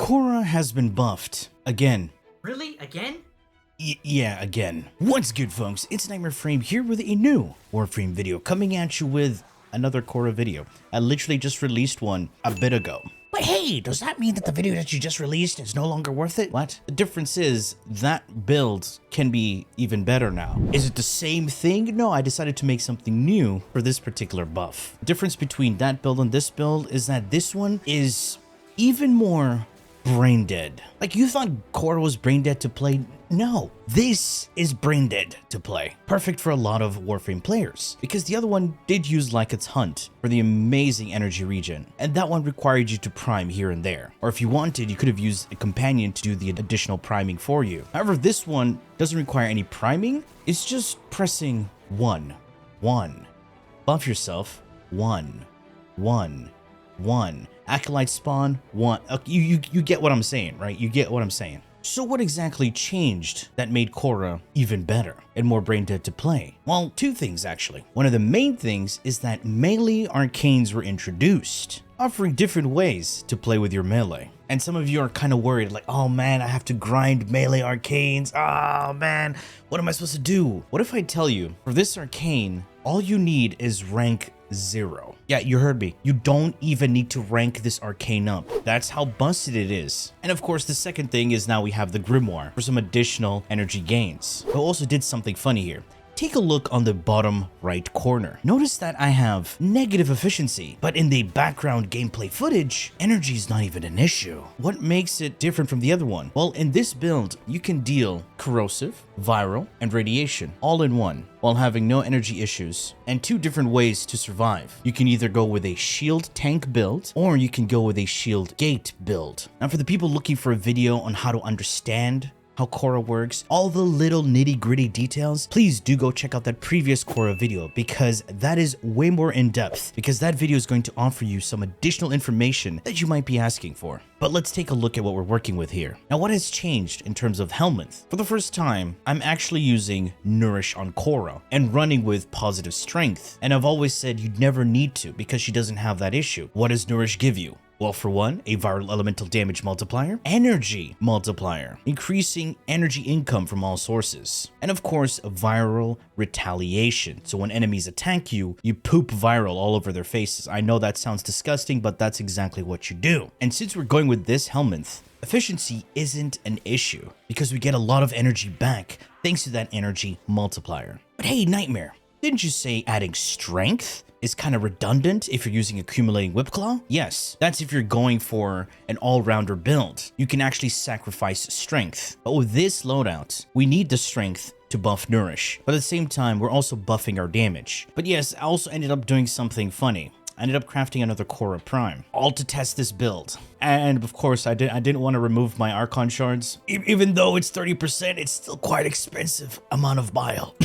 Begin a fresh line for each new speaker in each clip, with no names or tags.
KHORA has been buffed. Again.
Really? Again?
Yeah, again. What's good, folks? It's WARFRAME here with a new WARFRAME video, coming at you with another KHORA video. I literally just released one a bit ago. But hey, does that mean that the video that you just released is no longer worth it? What? The difference is that build can be even better now. Is it the same thing? No, I decided to make something new for this particular buff. The difference between that build and this build is that this one is even more brain dead. Like, you thought KHORA was brain dead to play? No, this is brain dead to play. Perfect for a lot of WARFRAME players, because the other one did use Lycat's Hunt for the amazing energy regen, and that one required you to prime here and there. Or if you wanted, you could have used a companion to do the additional priming for you. However, this one doesn't require any priming. It's just pressing 1, 1. Buff yourself, 1, 1, 1. Acolyte spawn, 1. You get what I'm saying, right? You get what I'm saying. So what exactly changed that made KHORA even better and more brain dead to play? Well, two things actually. One of the main things is that melee arcanes were introduced, offering different ways to play with your melee. And some of you are kind of worried, like, oh man, I have to grind melee arcanes. Oh man, what am I supposed to do? What if I tell you, for this arcane, all you need is rank 0. Yeah, you heard me. You don't even need to rank this arcane up. That's how busted it is. And of course, the second thing is now we have the Grimoire for some additional energy gains. I also did something funny here. Take a look on the bottom right corner. Notice that I have negative efficiency, but in the background gameplay footage, energy is not even an issue. What makes it different from the other one? Well, in this build, you can deal corrosive, viral, and radiation all in one, while having no energy issues, and two different ways to survive. You can either go with a shield tank build, or you can go with a shield gate build. Now, for the people looking for a video on how to understand how KHORA works, all the little nitty-gritty details, please do go check out that previous KHORA video, because that is way more in-depth, because that video is going to offer you some additional information that you might be asking for. But let's take a look at what we're working with here. Now, what has changed in terms of Helminth? For the first time, I'm actually using Nourish on KHORA and running with positive strength. And I've always said you'd never need to, because she doesn't have that issue. What does Nourish give you? Well, for one, a viral elemental damage multiplier, energy multiplier, increasing energy income from all sources, and of course, viral retaliation. So when enemies attack you, you poop viral all over their faces. I know that sounds disgusting, but that's exactly what you do. And since we're going with this Helminth, efficiency isn't an issue, because we get a lot of energy back thanks to that energy multiplier. But hey, Nightmare, didn't you say adding strength is kind of redundant if you're using accumulating Whipclaw? Yes, that's if you're going for an all-rounder build. You can actually sacrifice strength. But with this loadout, we need the strength to buff Nourish. But at the same time, we're also buffing our damage. But yes, I also ended up doing something funny. I ended up crafting another KHORA Prime, all to test this build. And of course, I didn't want to remove my Archon Shards. Even though it's 30%, it's still quite expensive amount of bile.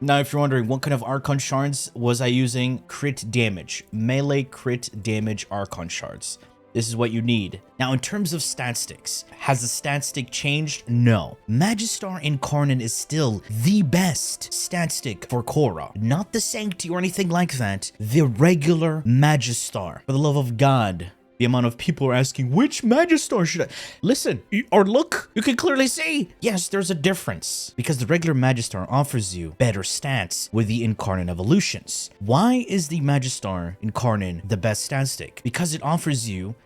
Now, if you're wondering what kind of Archon Shards was I using, crit damage, melee crit damage Archon Shards. This is what you need. Now, in terms of stat sticks, has the stat stick changed? No. Magistar Incarnate is still the best stat stick for KHORA. Not the Sancti or anything like that. The regular Magistar. For the love of God. The amount of people are asking, which Magistar should I... Listen, or look, you can clearly see. Yes, there's a difference. Because the regular Magistar offers you better stats with the Incarnate evolutions. Why is the Magistar Incarnate the best stat stick? Because it offers you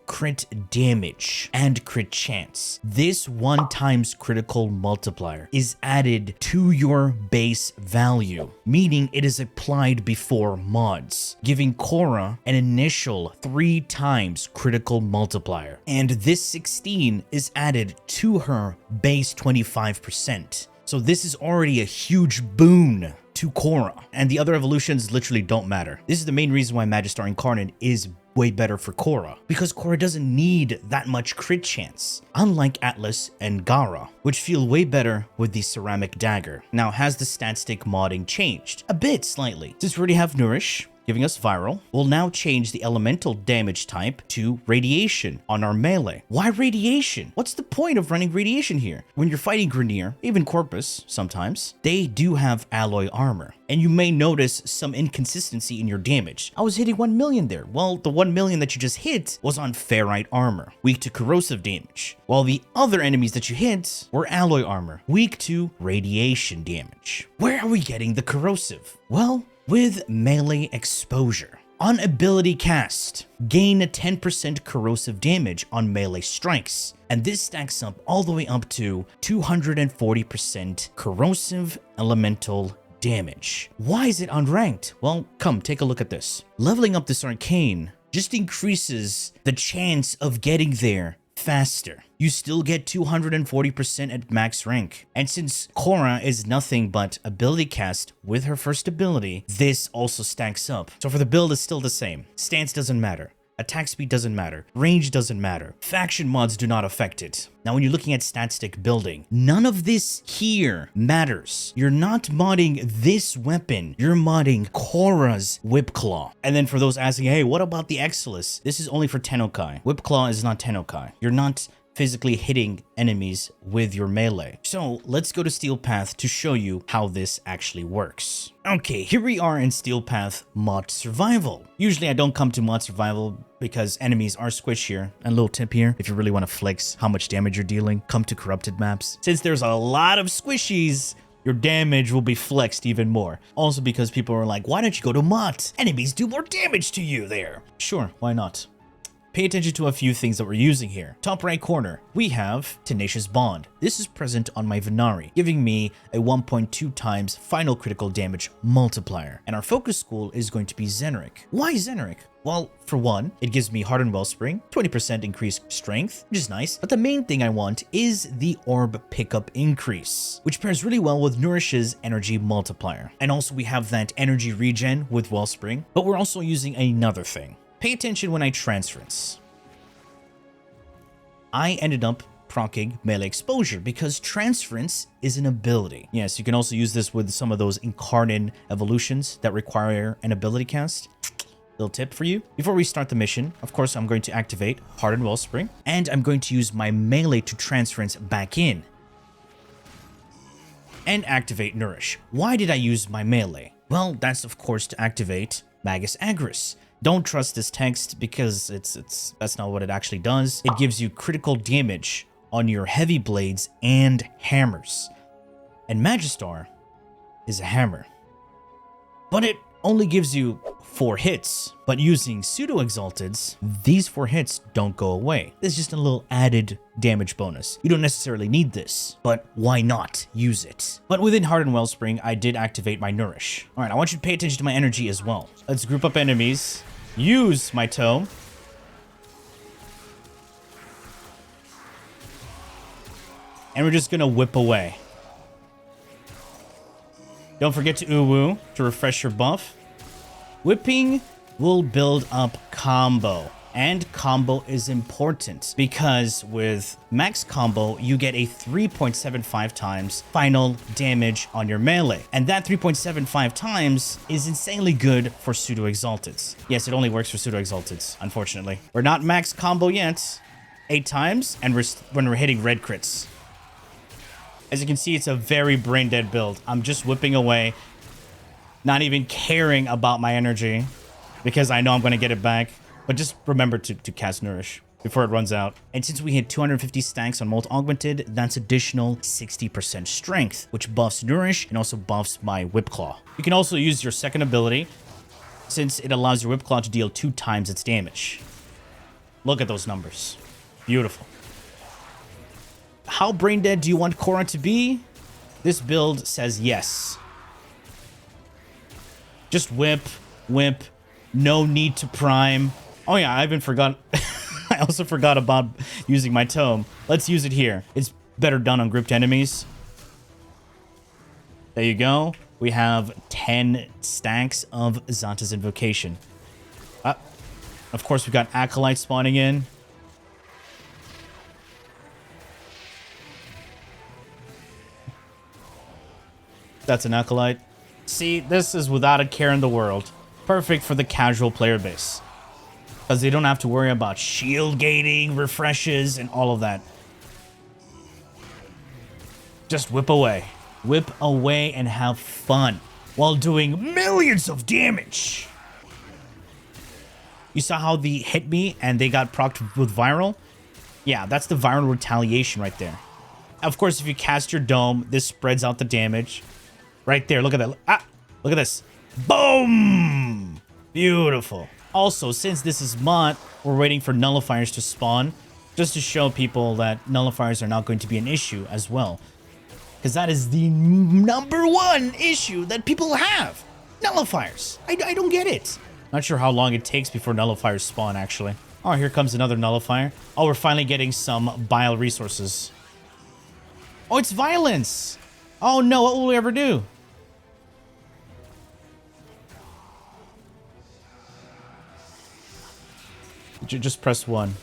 crit damage and crit chance. This 1 times critical multiplier is added to your base value, meaning it is applied before mods, giving KHORA an initial 3 times critical multiplier. And this 16 is added to her base 25%. So this is already a huge boon to KHORA, and the other evolutions literally don't matter. This is the main reason why Magistar Incarnate is way better for KHORA, because KHORA doesn't need that much crit chance, unlike Atlas and Gara, which feel way better with the Ceramic Dagger. Now, has the stat stick modding changed? A bit, slightly. Since we already have Nourish, giving us viral. We'll now change the elemental damage type to radiation on our melee. Why radiation? What's the point of running radiation here? When you're fighting Grineer, even Corpus sometimes, they do have alloy armor. And you may notice some inconsistency in your damage. I was hitting 1 million there. Well, the 1 million that you just hit was on ferrite armor, weak to corrosive damage. While the other enemies that you hit were alloy armor, weak to radiation damage. Where are we getting the corrosive? Well, with melee exposure. On ability cast, gain a 10% corrosive damage on melee strikes. And this stacks up all the way up to 240% corrosive elemental damage. Why is it unranked? Well, come take a look at this. Leveling up this arcane just increases the chance of getting there faster. You still get 240% at max rank. And since KHORA is nothing but ability cast with her first ability, this also stacks up. So for the build, it's still the same. Stance doesn't matter. Attack speed doesn't matter. Range doesn't matter. Faction mods do not affect it. Now, when you're looking at stat stick building, none of this here matters. You're not modding this weapon. You're modding KHORA's Whip Claw. And then for those asking, hey, what about the Exilus? This is only for Tennokai. Whip Claw is not Tennokai. You're not physically hitting enemies with your melee. So let's go to Steel Path to show you how this actually works. Okay, here we are in Steel Path Mod Survival. Usually I don't come to Mod Survival because enemies are squishier. And a little tip here, if you really want to flex how much damage you're dealing, come to Corrupted maps. Since there's a lot of squishies, your damage will be flexed even more. Also because people are like, why don't you go to mods? Enemies do more damage to you there. Sure, why not? Pay attention to a few things that we're using here. Top right corner, we have Tenacious Bond. This is present on my Venari, giving me a 1.2 times final critical damage multiplier. And our focus school is going to be Zeneric. Why Zeneric? Well, for one, it gives me Hardened Wellspring, 20% increased strength, which is nice. But the main thing I want is the Orb pickup increase, which pairs really well with Nourish's energy multiplier. And also we have that energy regen with Wellspring, but we're also using another thing. Pay attention when I transference. I ended up proccing melee exposure because transference is an ability. Yes, you can also use this with some of those incarnate evolutions that require an ability cast. Little tip for you. Before we start the mission, of course, I'm going to activate Hardened Wellspring, and I'm going to use my melee to transference back in and activate Nourish. Why did I use my melee? Well, that's of course to activate Magus Agris. Don't trust this text because that's not what it actually does. It gives you critical damage on your heavy blades and hammers. And Magistar is a hammer. But it only gives you 4 hits. But using Pseudo Exalteds, these 4 hits don't go away. It's just a little added damage bonus. You don't necessarily need this, but why not use it? But within Hardened Wellspring, I did activate my Nourish. All right, I want you to pay attention to my energy as well. Let's group up enemies. Use my tome. And we're just gonna whip away. Don't forget to uwu to refresh your buff. Whipping will build up combo. And combo is important because with max combo, you get a 3.75 times final damage on your melee. And that 3.75 times is insanely good for Pseudo Exalteds. Yes, it only works for Pseudo Exalteds, unfortunately. We're not max combo yet. 8 times, and when we're hitting red crits. As you can see, it's a very brain dead build. I'm just whipping away, not even caring about my energy because I know I'm going to get it back. But just remember to cast Nourish before it runs out. And since we hit 250 stacks on Molt Augmented, that's additional 60% strength, which buffs Nourish and also buffs my Whip Claw. You can also use your second ability since it allows your Whip Claw to deal 2 times its damage. Look at those numbers. Beautiful. How brain dead do you want KHORA to be? This build says yes. Just whip, no need to prime. Oh yeah, I even forgot. I also forgot about using my tome. Let's use it here. It's better done on grouped enemies. There you go. We have 10 stacks of Zanta's Invocation. Of course, we've got Acolyte spawning in. That's an Acolyte. See, this is without a care in the world. Perfect for the casual player base, because they don't have to worry about shield gating, refreshes, and all of that. Just whip away. Whip away and have fun while doing millions of damage. You saw how they hit me and they got procced with viral? Yeah, that's the viral retaliation right there. Of course, if you cast your dome, this spreads out the damage. Right there, look at that. Ah, look at this. Boom! Beautiful. Also, since this is mod, we're waiting for nullifiers to spawn, just to show people that nullifiers are not going to be an issue as well. Because that is the #1 issue that people have. Nullifiers. I don't get it. Not sure how long it takes before nullifiers spawn, actually. Oh, here comes another nullifier. Oh, we're finally getting some bile resources. Oh, it's violence. Oh, no. What will we ever do? Just press 1.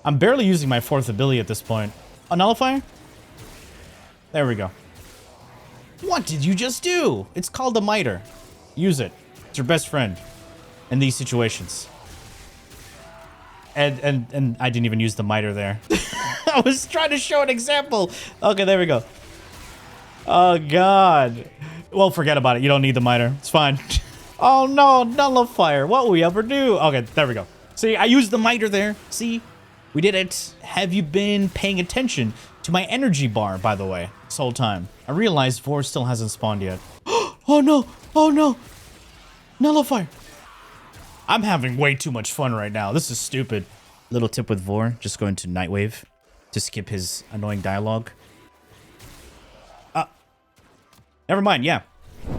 I'm barely using my 4th ability at this point. A nullifier? There we go. What did you just do? It's called a miter. Use it. It's your best friend in these situations. And I didn't even use the miter there. I was trying to show an example. Okay, there we go. Oh, God. Well, forget about it. You don't need the miter. It's fine. Oh, no. Nullifier. What will we ever do? Okay, there we go. See, I used the miter there. See? We did it. Have you been paying attention to my energy bar, by the way, this whole time? I realized Vor still hasn't spawned yet. Oh, no. Oh, no. Nullifier. I'm having way too much fun right now. This is stupid. Little tip with Vor. Just go into Nightwave to skip his annoying dialogue. Never mind. Yeah.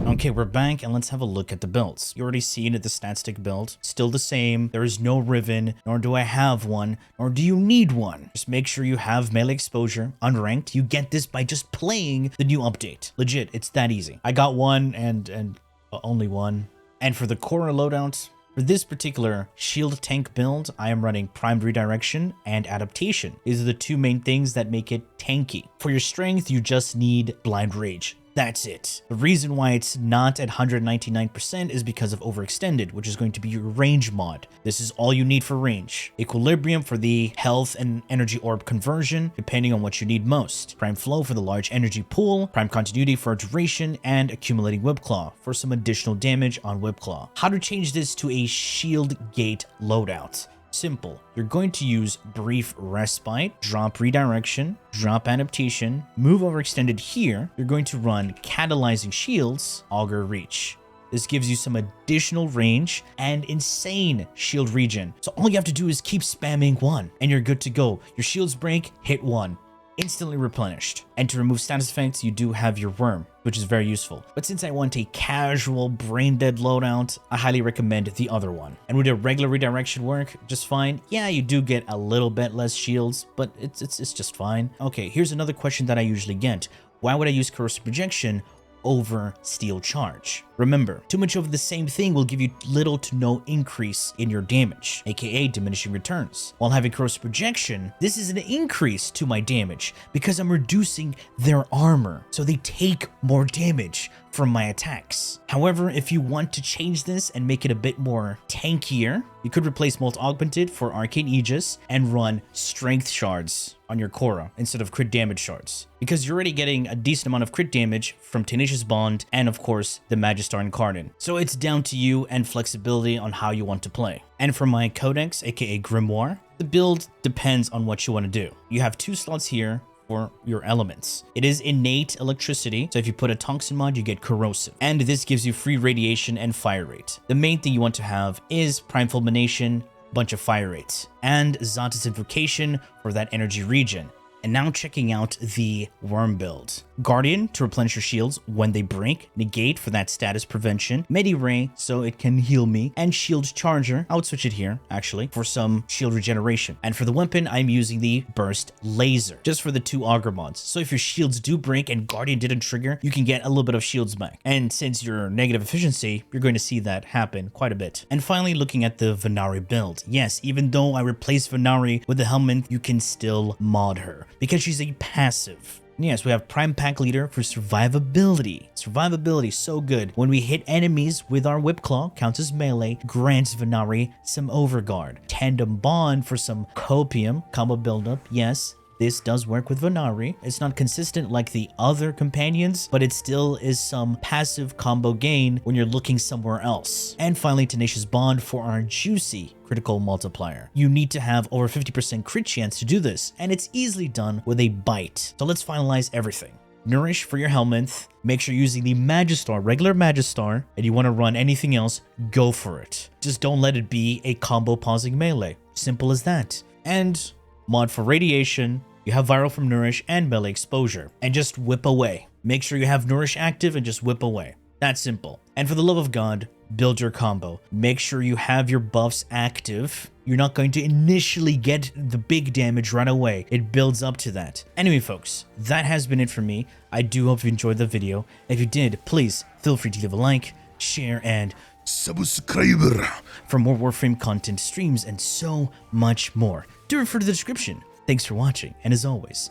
Okay, we're back, and let's have a look at the builds. You already seen it, the stat stick build. Still the same. There is no Riven, nor do I have one, nor do you need one. Just make sure you have melee exposure, unranked. You get this by just playing the new update. Legit, it's that easy. I got one and only one. And for the KHORA loadout, for this particular shield tank build, I am running primed redirection and adaptation. These are the two main things that make it tanky. For your strength, you just need blind rage. That's it. The reason why it's not at 199% is because of overextended, which is going to be your range mod. This is all you need for range. Equilibrium for the health and energy orb conversion, depending on what you need most. Prime flow for the large energy pool, prime continuity for duration, and accumulating whipclaw for some additional damage on whipclaw. How to change this to a shield gate loadout? Simple. You're going to use brief respite, drop redirection, drop adaptation, move overextended here. You're going to run catalyzing shields, augur reach. This gives you some additional range and insane shield regen. So all you have to do is keep spamming 1 and you're good to go. Your shields break, hit 1. Instantly replenished. And to remove status effects, you do have your worm, which is very useful. But since I want a casual brain dead loadout, I highly recommend the other one. And would a regular redirection work just fine? Yeah, you do get a little bit less shields, but it's just fine. Okay, here's another question that I usually get. Why would I use corrosive projection over steel charge? Remember, too much of the same thing will give you little to no increase in your damage, aka diminishing returns. While having corrosive projection, this is an increase to my damage because I'm reducing their armor, so they take more damage from my attacks. However, if you want to change this and make it a bit more tankier, you could replace Molt Augmented for Arcane Aegis and run Strength Shards on your KHORA instead of crit damage shards, because you're already getting a decent amount of crit damage from Tenacious Bond and of course the Magistar Incarnate. So it's down to you and flexibility on how you want to play. And for my Codex, aka Grimoire, the build depends on what you want to do. You have 2 slots here for your elements. It is innate electricity, so if you put a tungsten mod, you get corrosive. And this gives you free radiation and fire rate. The main thing you want to have is Prime Fulmination, bunch of fire rates, and Xanthus Invocation for that energy regen. And now checking out the worm build. Guardian to replenish your shields when they break, Negate for that status prevention, Medi-Ray so it can heal me, and Shield Charger, I would switch it here actually, for some shield regeneration. And for the weapon, I'm using the Burst Laser, just for the 2 augur mods. So if your shields do break and Guardian didn't trigger, you can get a little bit of shields back. And since you're negative efficiency, you're going to see that happen quite a bit. And finally, looking at the Venari build. Yes, even though I replaced Venari with the Helminth, you can still mod her, because she's a passive. Yes, we have Prime Pack Leader for survivability. Survivability, so good. When we hit enemies with our Whip Claw, counts as melee, grants Venari some overguard. Tandem Bond for some copium, combo buildup, yes. This does work with Venari. It's not consistent like the other companions, but it still is some passive combo gain when you're looking somewhere else. And finally, Tenacious Bond for our juicy critical multiplier. You need to have over 50% crit chance to do this, and it's easily done with a bite. So let's finalize everything. Nourish for your Helminth. Make sure you're using the Magistar, regular Magistar, and you want to run anything else, go for it. Just don't let it be a combo pausing melee. Simple as that. And mod for radiation. You have viral from Nourish and melee exposure, and just whip away. Make sure you have Nourish active and just whip away. That's simple. And for the love of God, build your combo. Make sure you have your buffs active. You're not going to initially get the big damage right away. It builds up to that. Anyway, folks, that has been it for me. I do hope you enjoyed the video. If you did, please feel free to leave a like, share, and subscribe for more Warframe content, streams, and so much more. Do refer to the description. Thanks for watching, and as always,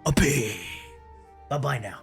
bye-bye now.